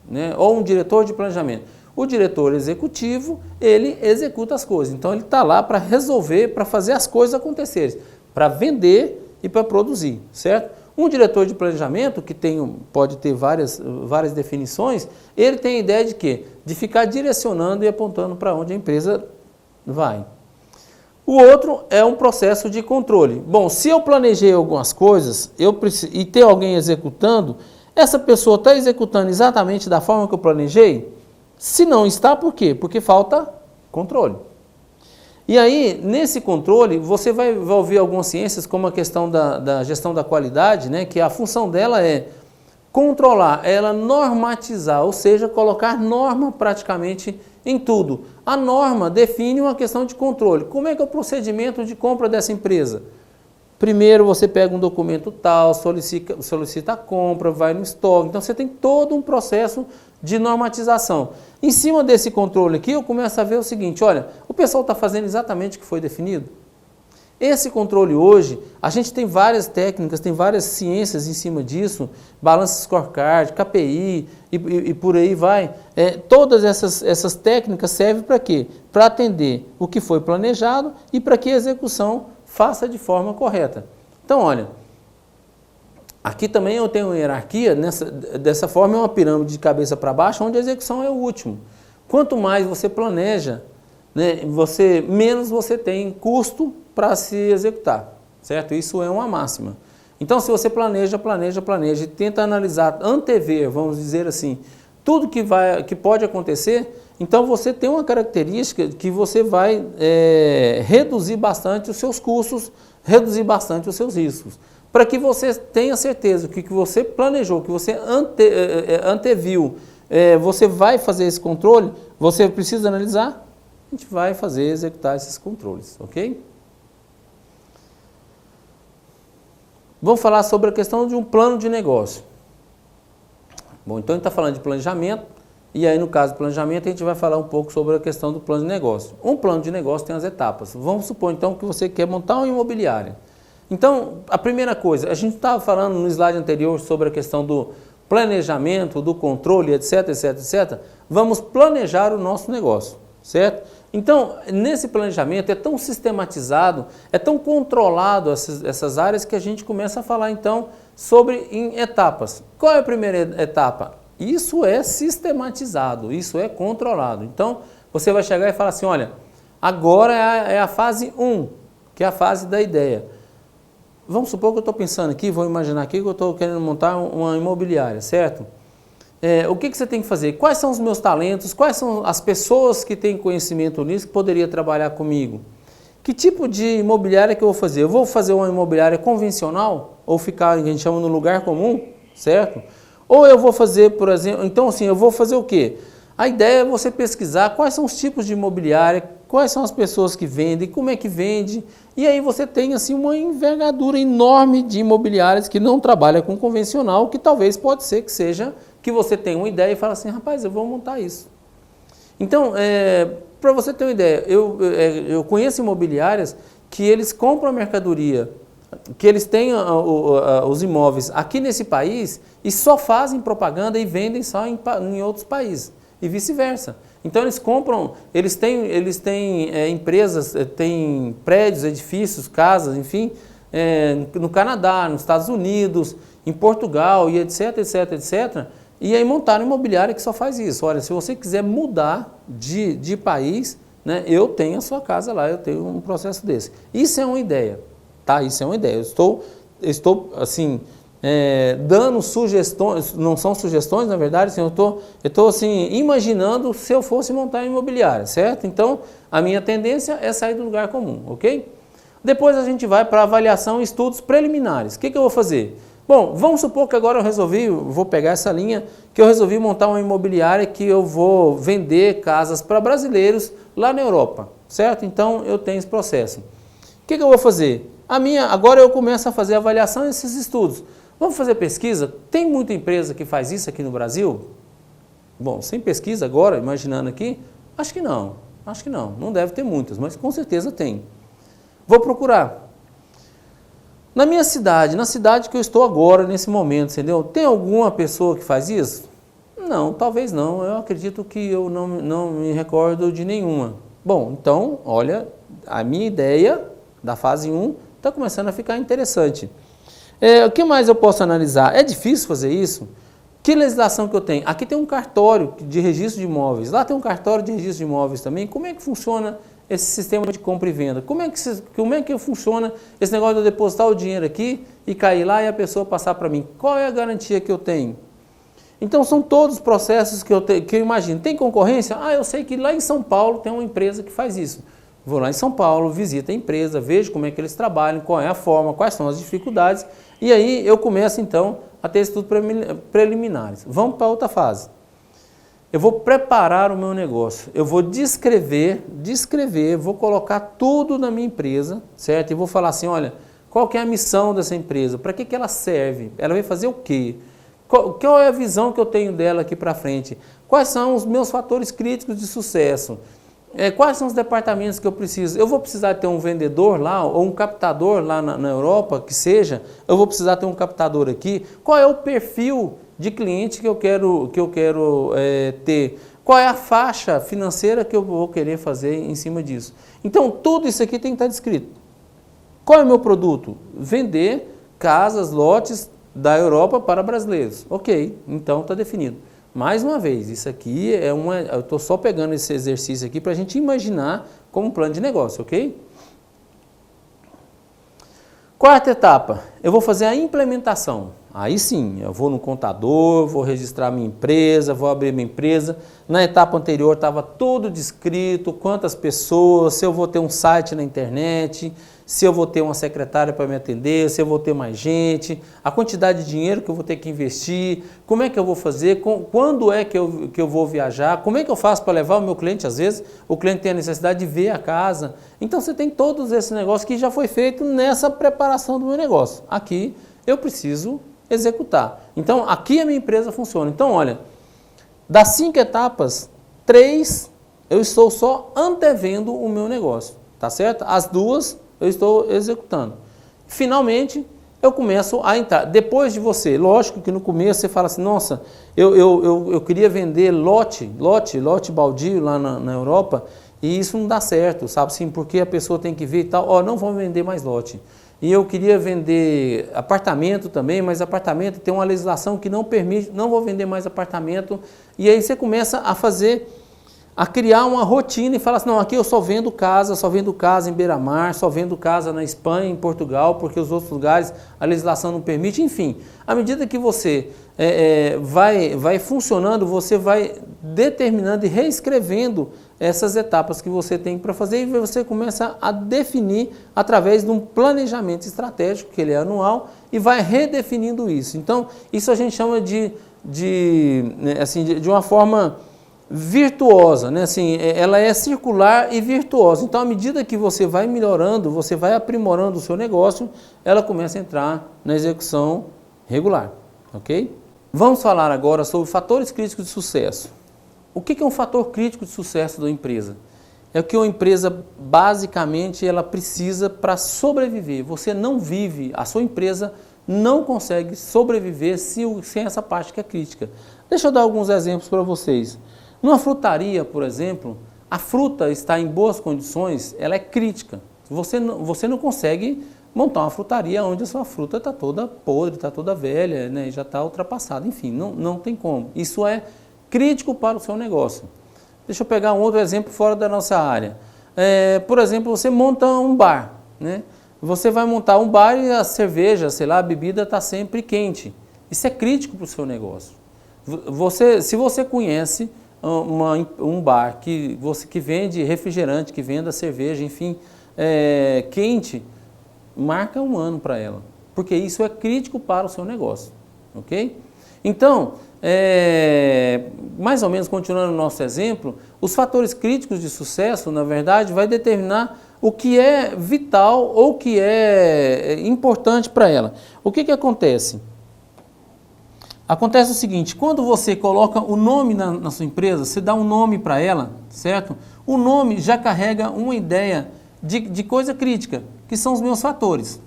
né, ou um diretor de planejamento. O diretor executivo, ele executa as coisas. Então, ele está lá para resolver, para fazer as coisas acontecerem, para vender e para produzir, certo? Um diretor de planejamento, que pode ter várias definições, ele tem a ideia de quê? De ficar direcionando e apontando para onde a empresa Vai. O outro é um processo de controle. Bom, se eu planejei algumas coisas e tem alguém executando, essa pessoa está executando exatamente da forma que eu planejei? Se não está, por quê? Porque falta controle. E aí, nesse controle, você vai ouvir algumas ciências, como a questão da gestão da qualidade, né, que a função dela é controlar, ela normatizar, ou seja, colocar norma praticamente em tudo. A norma define uma questão de controle. Como é que é o procedimento de compra dessa empresa? Primeiro você pega um documento tal, solicita a compra, vai no estoque. Então você tem todo um processo de normatização. Em cima desse controle aqui, eu começo a ver o seguinte, olha, o pessoal está fazendo exatamente o que foi definido? Esse controle hoje, a gente tem várias técnicas, tem várias ciências em cima disso, balança scorecard, KPI e por aí vai. Todas essas técnicas servem para quê? Para atender o que foi planejado e para que a execução faça de forma correta. Então, olha, aqui também eu tenho uma hierarquia, dessa forma é uma pirâmide de cabeça para baixo, onde a execução é o último. Quanto mais você planeja, né, menos você tem custo para se executar, certo? Isso é uma máxima. Então, se você planeja e tenta analisar, antever, vamos dizer assim, tudo que pode acontecer, então você tem uma característica que você vai reduzir bastante os seus custos, reduzir bastante os seus riscos, para que você tenha certeza que você planejou, que você anteviu, você vai fazer esse controle, você precisa analisar, a gente vai executar esses controles, ok? Vamos falar sobre a questão de um plano de negócio. Bom, então a gente está falando de planejamento, e aí no caso do planejamento a gente vai falar um pouco sobre a questão do plano de negócio. Um plano de negócio tem as etapas. Vamos supor então que você quer montar uma imobiliária. Então, a primeira coisa, a gente estava falando no slide anterior sobre a questão do planejamento, do controle, etc, etc, etc. Vamos planejar o nosso negócio, certo? Então, nesse planejamento é tão sistematizado, é tão controlado essas áreas que a gente começa a falar então sobre em etapas. Qual é a primeira etapa? Isso é sistematizado, isso é controlado. Então, você vai chegar e falar assim, olha, agora é a fase 1, que é a fase da ideia. Vamos supor que eu estou pensando aqui, vou imaginar aqui que eu estou querendo montar uma imobiliária, certo? O que você tem que fazer? Quais são os meus talentos? Quais são as pessoas que têm conhecimento nisso que poderiam trabalhar comigo? Que tipo de imobiliária que eu vou fazer? Eu vou fazer uma imobiliária convencional? Ou ficar, a gente chama, no lugar comum, certo? Ou eu vou fazer, por exemplo, então assim, eu vou fazer o quê? A ideia é você pesquisar quais são os tipos de imobiliária, quais são as pessoas que vendem, como é que vende, e aí você tem assim uma envergadura enorme de imobiliárias que não trabalham com convencional, que talvez pode ser que seja que você tenha uma ideia e fala assim, rapaz, eu vou montar isso. Então, para você ter uma ideia, eu conheço imobiliárias que eles compram a mercadoria, que eles têm os imóveis aqui nesse país e só fazem propaganda e vendem só em outros países e vice-versa. Então eles compram, eles têm empresas, têm prédios, edifícios, casas, enfim, no Canadá, nos Estados Unidos, em Portugal e etc, etc, etc. E aí montaram imobiliária que só faz isso. Olha, se você quiser mudar de país, né, eu tenho a sua casa lá, eu tenho um processo desse. Isso é uma ideia, tá? Isso é uma ideia. Eu estou assim, dando sugestões, não são sugestões, na verdade, assim, eu estou assim, imaginando se eu fosse montar uma imobiliária, certo? Então, a minha tendência é sair do lugar comum, ok? Depois a gente vai para avaliação e estudos preliminares. O que eu vou fazer? Bom, vamos supor que agora vou pegar essa linha, que eu resolvi montar uma imobiliária que eu vou vender casas para brasileiros lá na Europa, certo? Então, eu tenho esse processo. O que eu vou fazer? Agora eu começo a fazer avaliação desses estudos. Vamos fazer pesquisa? Tem muita empresa que faz isso aqui no Brasil? Bom, sem pesquisa agora, imaginando aqui, acho que não, não deve ter muitas, mas com certeza tem. Vou procurar. Na minha cidade, na cidade que eu estou agora, nesse momento, entendeu? Tem alguma pessoa que faz isso? Não, talvez não. Eu acredito que eu não me recordo de nenhuma. Bom, então, olha, a minha ideia da fase 1 está começando a ficar interessante. O que mais eu posso analisar? É difícil fazer isso? Que legislação que eu tenho? Aqui tem um cartório de registro de imóveis. Lá tem um cartório de registro de imóveis também. Como é que funciona esse sistema de compra e venda? Como é que funciona esse negócio de eu depositar o dinheiro aqui e cair lá e a pessoa passar para mim? Qual é a garantia que eu tenho? Então são todos os processos que eu imagino. Tem concorrência? Eu sei que lá em São Paulo tem uma empresa que faz isso. Vou lá em São Paulo, visito a empresa, vejo como é que eles trabalham, qual é a forma, quais são as dificuldades, e aí eu começo então a ter estudos preliminares. Vamos para outra fase. Eu vou preparar o meu negócio, eu vou descrever, vou colocar tudo na minha empresa, certo? E vou falar assim, olha, qual que é a missão dessa empresa? Para que ela serve? Ela vai fazer o quê? Qual é a visão que eu tenho dela aqui para frente? Quais são os meus fatores críticos de sucesso? Quais são os departamentos que eu preciso? Eu vou precisar ter um vendedor lá, ou um captador lá na Europa, que seja. Eu vou precisar ter um captador aqui. Qual é o perfil de cliente que eu quero ter? Qual é a faixa financeira que eu vou querer fazer em cima disso? Então, tudo isso aqui tem que estar descrito. Qual é o meu produto? Vender casas, lotes da Europa para brasileiros. Ok, então está definido. Mais uma vez, isso aqui eu estou só pegando esse exercício aqui para a gente imaginar como um plano de negócio, ok? Quarta etapa, eu vou fazer a implementação. Aí sim, eu vou no contador, vou registrar minha empresa, vou abrir minha empresa. Na etapa anterior estava tudo descrito, quantas pessoas, se eu vou ter um site na internet, se eu vou ter uma secretária para me atender, se eu vou ter mais gente, a quantidade de dinheiro que eu vou ter que investir, como é que eu vou fazer, quando é que eu vou viajar, como é que eu faço para levar o meu cliente, às vezes o cliente tem a necessidade de ver a casa. Então você tem todos esses negócios que já foi feito nessa preparação do meu negócio. Aqui eu preciso executar. Então aqui a minha empresa funciona. Então olha, das 5 etapas, 3 eu estou só antevendo o meu negócio, tá certo? As 2 eu estou executando. Finalmente, eu começo a entrar. Depois de você, lógico que no começo você fala assim, nossa, eu queria vender lote baldio lá na Europa, e isso não dá certo, sabe assim, porque a pessoa tem que ver e tal, não vamos vender mais lote. E eu queria vender apartamento também, mas apartamento tem uma legislação que não permite, não vou vender mais apartamento. E aí você começa a criar uma rotina e fala assim, não, aqui eu só vendo casa em beira-mar, só vendo casa na Espanha, em Portugal, porque os outros lugares a legislação não permite. Enfim, à medida que você vai funcionando, você vai determinando e reescrevendo essas etapas que você tem para fazer, e você começa a definir através de um planejamento estratégico, que ele é anual, e vai redefinindo isso. Então, isso a gente chama de uma forma virtuosa, né? Assim, ela é circular e virtuosa. Então, à medida que você vai melhorando, você vai aprimorando o seu negócio, ela começa a entrar na execução regular, ok? Vamos falar agora sobre fatores críticos de sucesso. O que é um fator crítico de sucesso da empresa? É o que uma empresa, basicamente, ela precisa para sobreviver. Você não vive, a sua empresa não consegue sobreviver sem essa parte que é crítica. Deixa eu dar alguns exemplos para vocês. Numa frutaria, por exemplo, a fruta está em boas condições, ela é crítica. Você não consegue montar uma frutaria onde a sua fruta está toda podre, está toda velha, né, já está ultrapassada. Enfim, não tem como. Isso é crítico para o seu negócio. Deixa eu pegar um outro exemplo fora da nossa área. Por exemplo, você monta um bar, né? Você vai montar um bar e a cerveja, sei lá, a bebida está sempre quente. Isso é crítico para o seu negócio. Se você conhece um bar que vende refrigerante, que venda cerveja, enfim, quente, marca um ano para ela, porque isso é crítico para o seu negócio, ok? Então, mais ou menos continuando o nosso exemplo, os fatores críticos de sucesso, na verdade, vai determinar o que é vital ou o que é importante para ela. O que acontece? Acontece o seguinte, quando você coloca o nome na sua empresa, você dá um nome para ela, certo? O nome já carrega uma ideia de coisa crítica, que são os meus fatores.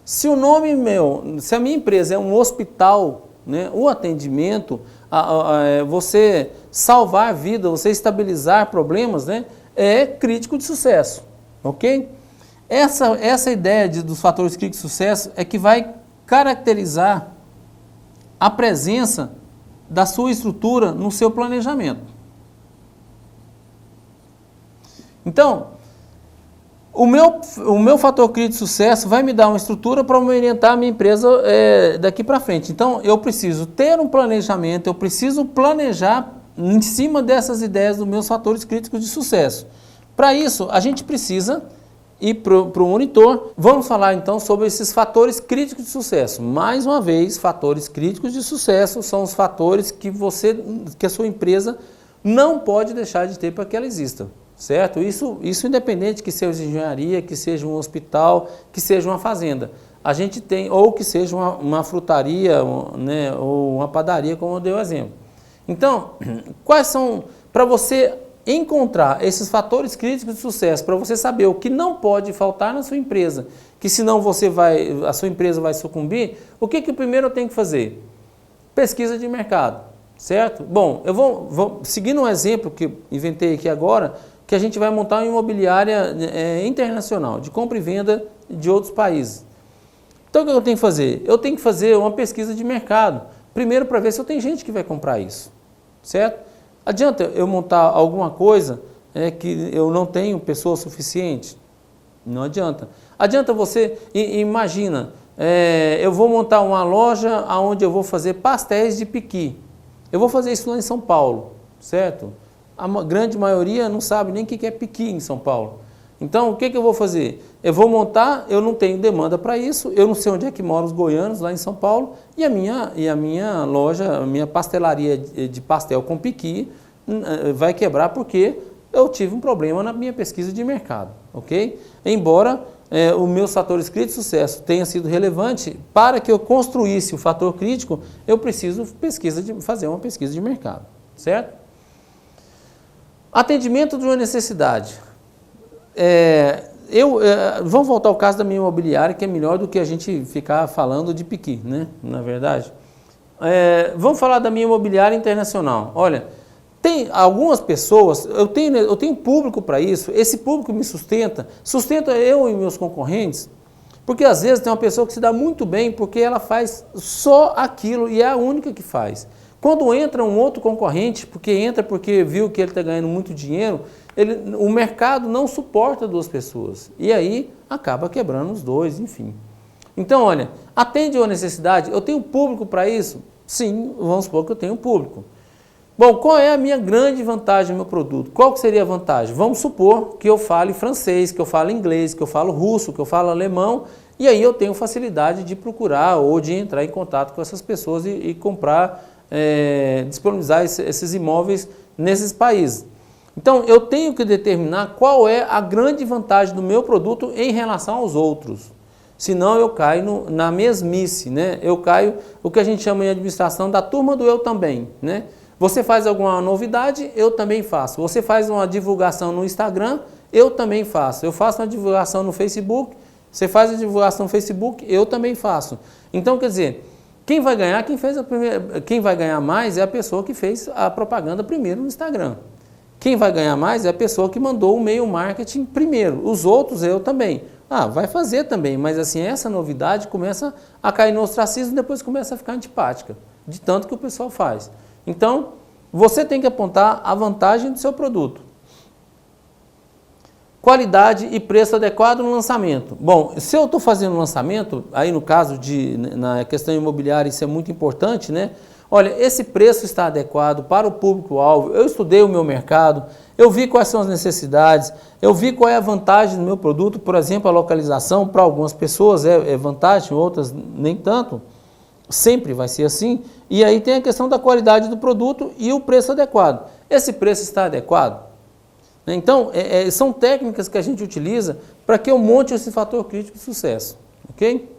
Se a minha empresa é um hospital, né, o atendimento, você salvar a vida, você estabilizar problemas, né, é crítico de sucesso, ok? Essa ideia dos fatores críticos de sucesso é que vai caracterizar a presença da sua estrutura no seu planejamento. Então, o meu fator crítico de sucesso vai me dar uma estrutura para me orientar a minha empresa daqui para frente. Então, eu preciso ter um planejamento, eu preciso planejar em cima dessas ideias dos meus fatores críticos de sucesso. Para isso, a gente precisa ir para o monitor. Vamos falar então sobre esses fatores críticos de sucesso. Mais uma vez, fatores críticos de sucesso são os fatores que a sua empresa não pode deixar de ter para que ela exista. Certo? Isso independente que seja engenharia, que seja um hospital, que seja uma fazenda. A gente tem, ou que seja uma frutaria, né, ou uma padaria, como eu dei o exemplo. Então, quais são, para você encontrar esses fatores críticos de sucesso, para você saber o que não pode faltar na sua empresa, que senão a sua empresa vai sucumbir, o que primeiro eu tenho que fazer? Pesquisa de mercado, certo? Bom, eu vou seguindo um exemplo que inventei aqui agora, que a gente vai montar uma imobiliária internacional, de compra e venda de outros países. Então, o que eu tenho que fazer? Eu tenho que fazer uma pesquisa de mercado, primeiro para ver se eu tenho gente que vai comprar isso, certo? Adianta eu montar alguma coisa que eu não tenho pessoa suficiente? Não adianta. Adianta você, imagina, eu vou montar uma loja onde eu vou fazer pastéis de piqui. Eu vou fazer isso lá em São Paulo, certo? A grande maioria não sabe nem o que é piqui em São Paulo. Então, o que eu vou fazer? Eu vou montar, eu não tenho demanda para isso, eu não sei onde é que moram os goianos lá em São Paulo, e a minha loja, a minha pastelaria de pastel com piqui vai quebrar porque eu tive um problema na minha pesquisa de mercado, ok? Embora os meus fatores críticos de sucesso tenha sido relevante, para que eu construísse o fator crítico, eu preciso fazer uma pesquisa de mercado, certo? Atendimento de uma necessidade. Vamos voltar ao caso da minha imobiliária, que é melhor do que a gente ficar falando de piqui, né? Na verdade. Vamos falar da minha imobiliária internacional. Olha, tem algumas pessoas, eu tenho público para isso, esse público me sustenta eu e meus concorrentes, porque às vezes tem uma pessoa que se dá muito bem porque ela faz só aquilo e é a única que faz. Quando entra um outro concorrente, porque viu que ele está ganhando muito dinheiro, o mercado não suporta duas pessoas. E aí acaba quebrando os dois, enfim. Então, olha, atende a necessidade, eu tenho público para isso? Sim, vamos supor que eu tenho público. Bom, qual é a minha grande vantagem no meu produto? Qual que seria a vantagem? Vamos supor que eu fale francês, que eu falo inglês, que eu falo russo, que eu falo alemão, e aí eu tenho facilidade de procurar ou de entrar em contato com essas pessoas e comprar, disponibilizar esses imóveis nesses países. Então, eu tenho que determinar qual é a grande vantagem do meu produto em relação aos outros. Senão eu caio na mesmice, né? Eu caio, o que a gente chama em administração, da turma do eu também, né? Você faz alguma novidade, eu também faço. Você faz uma divulgação no Instagram, eu também faço. Eu faço uma divulgação no Facebook, você faz a divulgação no Facebook, eu também faço. Então, quer dizer, quem vai ganhar, quem vai ganhar mais é a pessoa que fez a propaganda primeiro no Instagram. Quem vai ganhar mais é a pessoa que mandou o e-mail marketing primeiro. Os outros, eu também. Vai fazer também, mas assim, essa novidade começa a cair no ostracismo e depois começa a ficar antipática, de tanto que o pessoal faz. Então, você tem que apontar a vantagem do seu produto. Qualidade e preço adequado no lançamento. Bom, se eu estou fazendo um lançamento, aí no caso na questão imobiliária isso é muito importante, né? Olha, esse preço está adequado para o público-alvo, eu estudei o meu mercado, eu vi quais são as necessidades, eu vi qual é a vantagem do meu produto, por exemplo, a localização, para algumas pessoas é vantagem, outras nem tanto. Sempre vai ser assim. E aí tem a questão da qualidade do produto e o preço adequado. Esse preço está adequado? Então, são técnicas que a gente utiliza para que eu monte esse fator crítico de sucesso. Ok?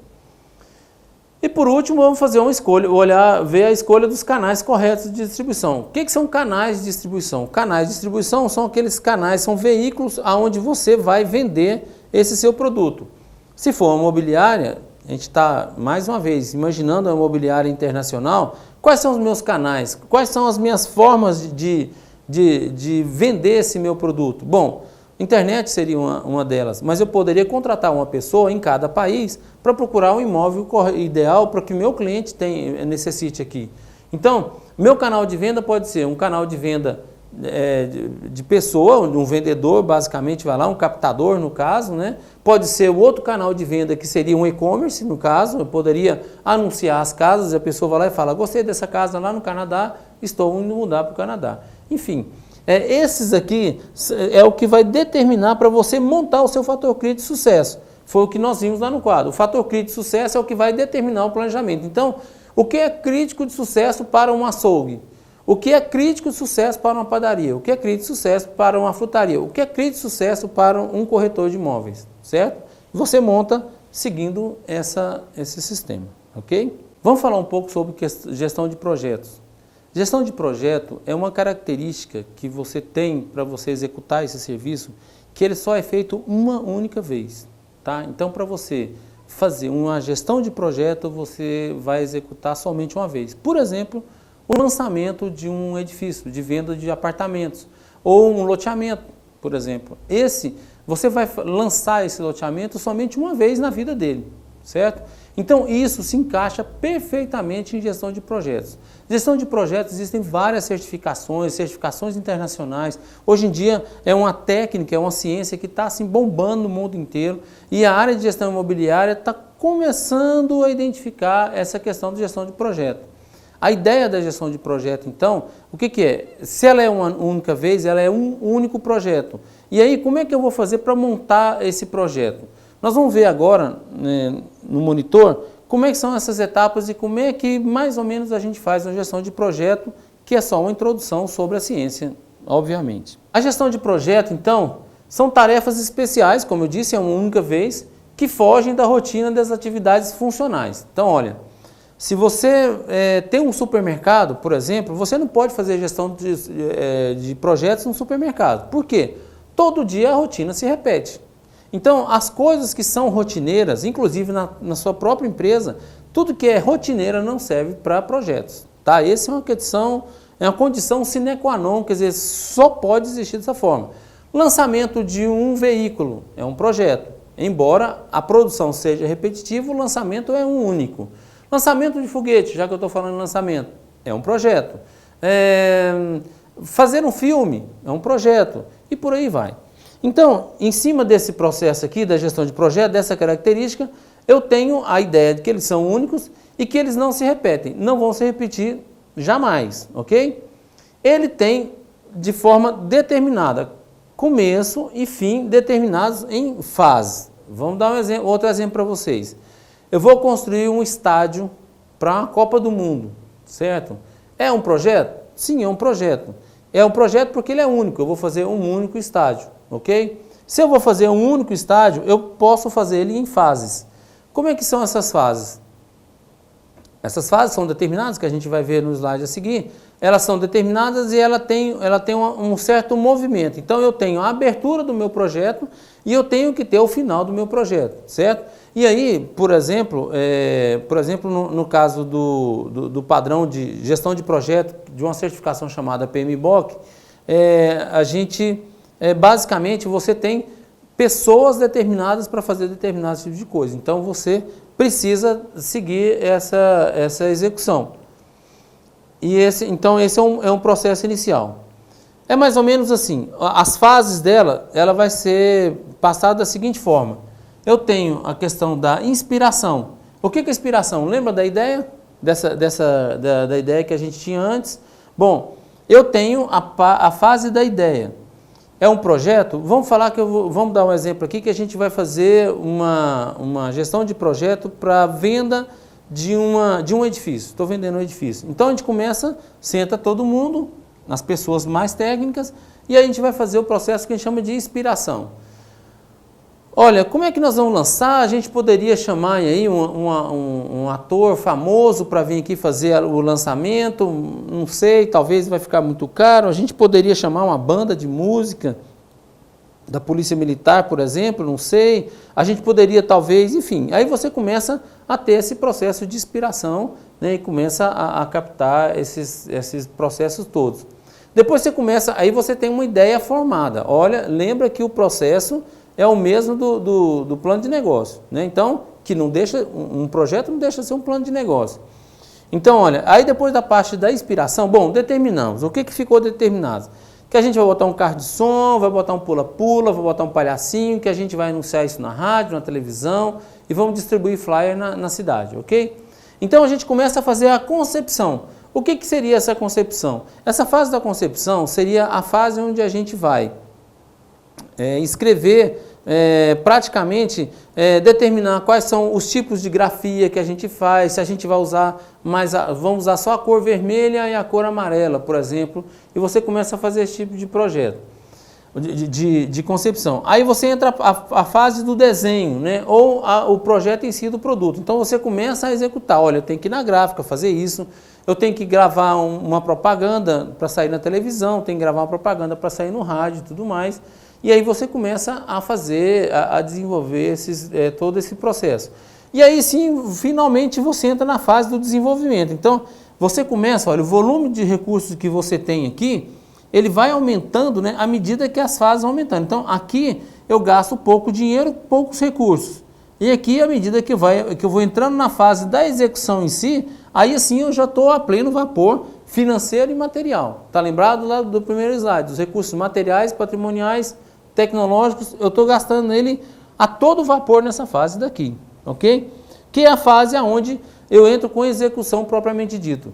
E por último, vamos fazer uma escolha, ver a escolha dos canais corretos de distribuição. O que são canais de distribuição? Canais de distribuição são aqueles canais, são veículos onde você vai vender esse seu produto. Se for uma imobiliária, a gente está, mais uma vez, imaginando a imobiliária internacional, quais são os meus canais? Quais são as minhas formas de vender esse meu produto? Bom, internet seria uma delas, mas eu poderia contratar uma pessoa em cada país para procurar um imóvel ideal para que o meu cliente necessite aqui. Então, meu canal de venda pode ser um canal de venda de pessoa, um vendedor basicamente vai lá, um captador no caso, né? Pode ser o outro canal de venda que seria um e-commerce no caso, eu poderia anunciar as casas e a pessoa vai lá e fala, gostei dessa casa lá no Canadá, estou indo mudar para o Canadá. Enfim, esses aqui é o que vai determinar para você montar o seu fator crítico de sucesso. Foi o que nós vimos lá no quadro. O fator crítico de sucesso é o que vai determinar o planejamento. Então, o que é crítico de sucesso para um açougue? O que é crítico de sucesso para uma padaria? O que é crítico de sucesso para uma frutaria? O que é crítico de sucesso para um corretor de imóveis? Certo? Você monta seguindo esse sistema, ok? Vamos falar um pouco sobre gestão de projetos. Gestão de projeto é uma característica que você tem para você executar esse serviço, que ele só é feito uma única vez. Tá? Então, para você fazer uma gestão de projeto, você vai executar somente uma vez. Por exemplo, o lançamento de um edifício, de venda de apartamentos, ou um loteamento, por exemplo. Você vai lançar esse loteamento somente uma vez na vida dele, certo? Então, isso se encaixa perfeitamente em gestão de projetos. Gestão de projetos, existem várias certificações internacionais. Hoje em dia é uma técnica, é uma ciência que está assim, bombando no mundo inteiro e a área de gestão imobiliária está começando a identificar essa questão de gestão de projeto. A ideia da gestão de projeto, então, o que é? Se ela é uma única vez, ela é um único projeto. E aí, como é que eu vou fazer para montar esse projeto? Nós vamos ver agora, né, no monitor, como é que são essas etapas e como é que, mais ou menos, a gente faz a gestão de projeto, que é só uma introdução sobre a ciência, obviamente. A gestão de projeto, então, são tarefas especiais, como eu disse, é uma única vez, que fogem da rotina das atividades funcionais. Então, olha, se você tem um supermercado, por exemplo, você não pode fazer gestão de projetos no supermercado. Por quê? Todo dia a rotina se repete. Então, as coisas que são rotineiras, inclusive na sua própria empresa, tudo que é rotineira não serve para projetos. Tá? Essa é uma condição sine qua non, quer dizer, só pode existir dessa forma. Lançamento de um veículo é um projeto. Embora a produção seja repetitiva, o lançamento é um único. Lançamento de foguete, já que eu estou falando de lançamento, é um projeto. Fazer um filme é um projeto e por aí vai. Então, em cima desse processo aqui da gestão de projeto, dessa característica, eu tenho a ideia de que eles são únicos e que eles não se repetem, não vão se repetir jamais, ok? Ele tem de forma determinada, começo e fim determinados em fases. Vamos dar outro exemplo para vocês. Eu vou construir um estádio para a Copa do Mundo, certo? É um projeto? Sim, é um projeto. É um projeto porque ele é único, eu vou fazer um único estádio, ok? Se eu vou fazer um único estádio, eu posso fazer ele em fases. Como é que são essas fases? Essas fases são determinadas, que a gente vai ver no slide a seguir, elas são determinadas e ela tem um certo movimento. Então eu tenho a abertura do meu projeto e eu tenho que ter o final do meu projeto, certo? E aí, por exemplo, no caso do padrão de gestão de projeto, de uma certificação chamada PMBOK, basicamente você tem pessoas determinadas para fazer determinados tipos de coisa. Então você precisa seguir essa execução. Então esse é um processo inicial. É mais ou menos assim, as fases ela vai ser passada da seguinte forma. Eu tenho a questão da inspiração. O que é inspiração? Lembra da ideia? Da ideia que a gente tinha antes? Bom, eu tenho a fase da ideia. É um projeto? Vamos dar um exemplo aqui que a gente vai fazer uma gestão de projeto para venda de um edifício. Estou vendendo um edifício. Então a gente senta todo mundo, as pessoas mais técnicas, e a gente vai fazer o processo que a gente chama de inspiração. Olha, como é que nós vamos lançar? A gente poderia chamar aí um ator famoso para vir aqui fazer o lançamento, não sei, talvez vai ficar muito caro. A gente poderia chamar uma banda de música da Polícia Militar, por exemplo, não sei. A gente poderia talvez, enfim, aí você começa a ter esse processo de inspiração, né, e começa a captar esses processos todos. Depois aí você tem uma ideia formada. Olha, lembra que o processo é o mesmo do plano de negócio, né? Então, um projeto não deixa de ser um plano de negócio. Então, olha, aí depois da parte da inspiração, bom, determinamos. O que ficou determinado? Que a gente vai botar um carro de som, vai botar um pula-pula, vai botar um palhacinho, que a gente vai anunciar isso na rádio, na televisão e vamos distribuir flyer na cidade, ok? Então a gente começa a fazer a concepção. O que seria essa concepção? Essa fase da concepção seria a fase onde a gente vai escrever, praticamente determinar quais são os tipos de grafia que a gente faz, se a gente vai usar vamos usar só a cor vermelha e a cor amarela, por exemplo, e você começa a fazer esse tipo de projeto, de concepção. Aí você entra a fase do desenho, né? Ou o projeto em si do produto. Então você começa a executar, olha, eu tenho que ir na gráfica fazer isso, eu tenho que gravar uma propaganda para sair na televisão, tenho que gravar uma propaganda para sair no rádio e tudo mais. E aí você começa a fazer, a desenvolver todo esse processo. E aí sim, finalmente você entra na fase do desenvolvimento. Então, você começa, olha, o volume de recursos que você tem aqui, ele vai aumentando, né, à medida que as fases vão aumentando. Então, aqui eu gasto pouco dinheiro, poucos recursos. E aqui, à medida que eu vou entrando na fase da execução em si, aí assim eu já estou a pleno vapor financeiro e material. Está lembrado lá do primeiro slide? Os recursos materiais, patrimoniais, tecnológicos, eu estou gastando ele a todo vapor nessa fase daqui, ok? Que é a fase onde eu entro com execução propriamente dito.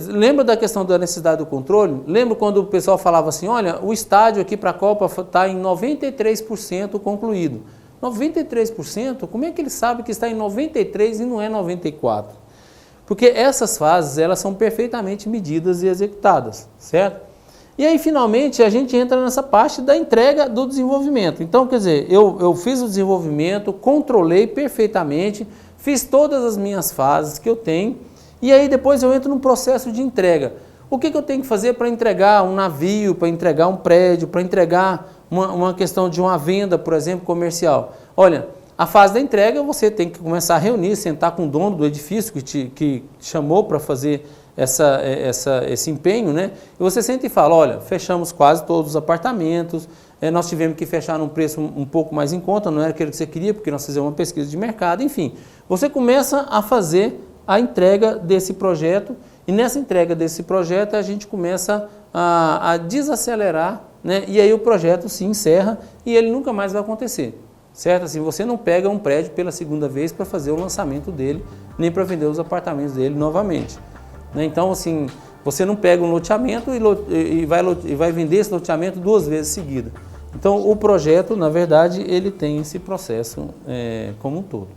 Lembra da questão da necessidade do controle? Lembra quando o pessoal falava assim, olha, o estádio aqui para a Copa está em 93% concluído. 93%? Como é que ele sabe que está em 93% e não é 94%? Porque essas fases, elas são perfeitamente medidas e executadas, certo? E aí, finalmente, a gente entra nessa parte da entrega do desenvolvimento. Então, quer dizer, eu fiz o desenvolvimento, controlei perfeitamente, fiz todas as minhas fases que eu tenho, e aí depois eu entro no processo de entrega. O que eu tenho que fazer para entregar um navio, para entregar um prédio, para entregar uma questão de uma venda, por exemplo, comercial? Olha, a fase da entrega você tem que começar a reunir, sentar com o dono do edifício que chamou para fazer esse empenho, né? E você senta e fala, olha, fechamos quase todos os apartamentos, nós tivemos que fechar num preço um pouco mais em conta, não era aquele que você queria, porque nós fizemos uma pesquisa de mercado, enfim. Você começa a fazer a entrega desse projeto, e nessa entrega desse projeto a gente começa a desacelerar, né? E aí o projeto se encerra e ele nunca mais vai acontecer, certo? Assim, você não pega um prédio pela segunda vez para fazer o lançamento dele, nem para vender os apartamentos dele novamente. Então, assim, você não pega um loteamento e vai vender esse loteamento 2 vezes seguida. Então, o projeto, na verdade, ele tem esse processo como um todo.